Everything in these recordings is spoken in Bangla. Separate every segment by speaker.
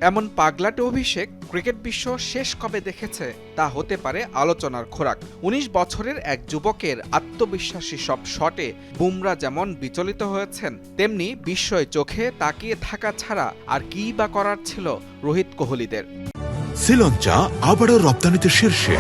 Speaker 1: এমন পাগলাটে অভিষেক ক্রিকেট বিশ্ব শেষ কবে দেখেছে তা হতে পারে আলোচনার খোরাক। ১৯ বছরের এক যুবকের আত্মবিশ্বাসী সব শটে বুমরা যেমন বিচলিত হয়েছেন, তেমনি বিস্ময় চোখে তাকিয়ে থাকা ছাড়া আর কী বা করার ছিল রোহিত কোহলিদের।
Speaker 2: শ্রীলঙ্কা আবারও রপ্তানিতে শীর্ষে।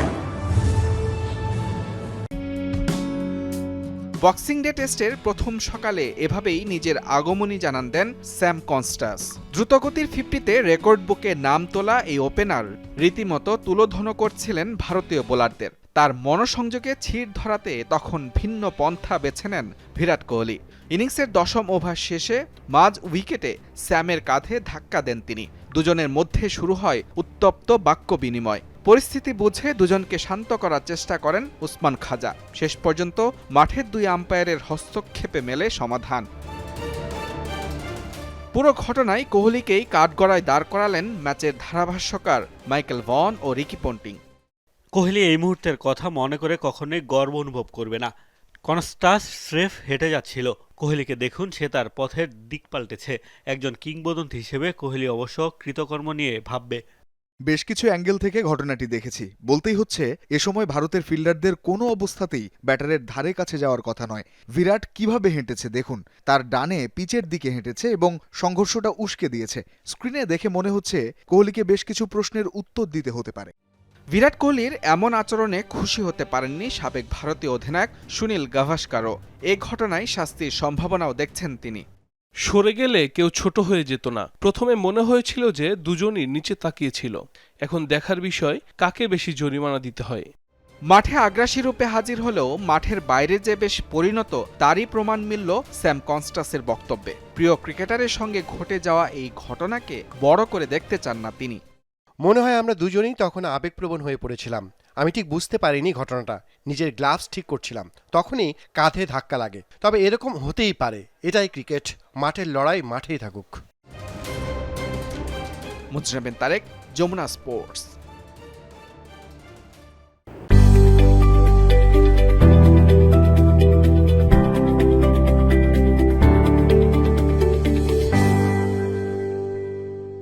Speaker 1: বক্সিং ডে টেস্টের প্রথম সকালে এভাবেই নিজের আগমনী জানান দেন স্যাম কনস্টাস। দ্রুতগতির 50-তে রেকর্ড বুকে নাম তোলা এই ওপেনার রীতিমতো তুলোধনো করছিলেন ভারতীয় বোলারদের। তার মনোসংযোগে ছিঁড় ধরাতে তখন ভিন্ন পন্থা বেছে নেন বিরাট কোহলি। ইনিংসের ১০ম ওভার শেষে মাঝ উইকেটে স্যামের কাঁধে ধাক্কা দেন তিনি। দুজনের মধ্যে শুরু হয় উত্তপ্ত বাক্য বিনিময়। পরিস্থিতি বুঝে দুজনকে শান্ত করার চেষ্টা করেন উসমান খাজা। শেষ পর্যন্ত মাঠের দুই আম্পায়ারের হস্তক্ষেপে মেলে সমাধান। পুরো ঘটনায় কোহলিকেই কাঠগড়ায় দাঁড় করালেন ম্যাচের ধারাভাষ্যকার মাইকেল ভন ও রিকি পন্টিং।
Speaker 3: কোহলি এই মুহূর্তের কথা মনে করে কখনোই গর্ব অনুভব করবে না। কনস্টাস স্রেফ হেঁটে যাচ্ছিল। কোহলিকে দেখুন, সে তার পথের দিক পাল্টেছে। একজন কিংবদন্তি হিসেবে কোহলি অবশ্য কৃতকর্ম নিয়ে ভাববে।
Speaker 4: বেশ কিছু অ্যাঙ্গেল থেকে ঘটনাটি দেখেছি। বলতেই হচ্ছে, এ সময় ভারতের ফিল্ডারদের কোনো অবস্থাতেই ব্যাটারের ধারে কাছে যাওয়ার কথা নয়। বিরাট কিভাবে হেঁটেছে দেখুন, তার ডানে পিচের দিকে হেঁটেছে এবং সংঘর্ষটা উস্কে দিয়েছে। স্ক্রিনে দেখে মনে হচ্ছে কোহলিকে বেশ কিছু প্রশ্নের উত্তর দিতে হতে পারে।
Speaker 1: বিরাট কোহলির এমন আচরণে খুশি হতে পারেননি সাবেক ভারতীয় অধিনায়ক সুনীল গাভাস্কারও। এ ঘটনায় শাস্তির সম্ভাবনাও দেখছেন তিনি।
Speaker 5: সরে গেলে কেউ ছোট হয়ে যেত না। প্রথমে মনে হয়েছিল যে দুজনই নিচে তাকিয়েছিল। এখন দেখার বিষয় কাকে বেশি জরিমানা দিতে হয়।
Speaker 1: মাঠে আগ্রাসী রূপে হাজির হলেও মাঠের বাইরে যে বেশ পরিণত, তারই প্রমাণ মিলল স্যাম কনস্টাসের বক্তব্যে। প্রিয় ক্রিকেটারের সঙ্গে ঘটে যাওয়া এই ঘটনাকে বড় করে দেখতে চান না তিনি।
Speaker 6: মনে হয় আমরা দুজনেই তখন আবেগপ্রবণ হয়ে পড়েছিলাম। আমি ঠিক বুঝতে পারিনি ঘটনাটা। নিজের গ্লাভস ঠিক করছিলাম, তখনই কাঁধে ধাক্কা লাগে। তবে এরকম হতেই পারে, এটাই ক্রিকেট। মাঠের লড়াই মাঠেই থাকুক।
Speaker 1: মুজরাবিন তারেক, যমুনা স্পোর্টস।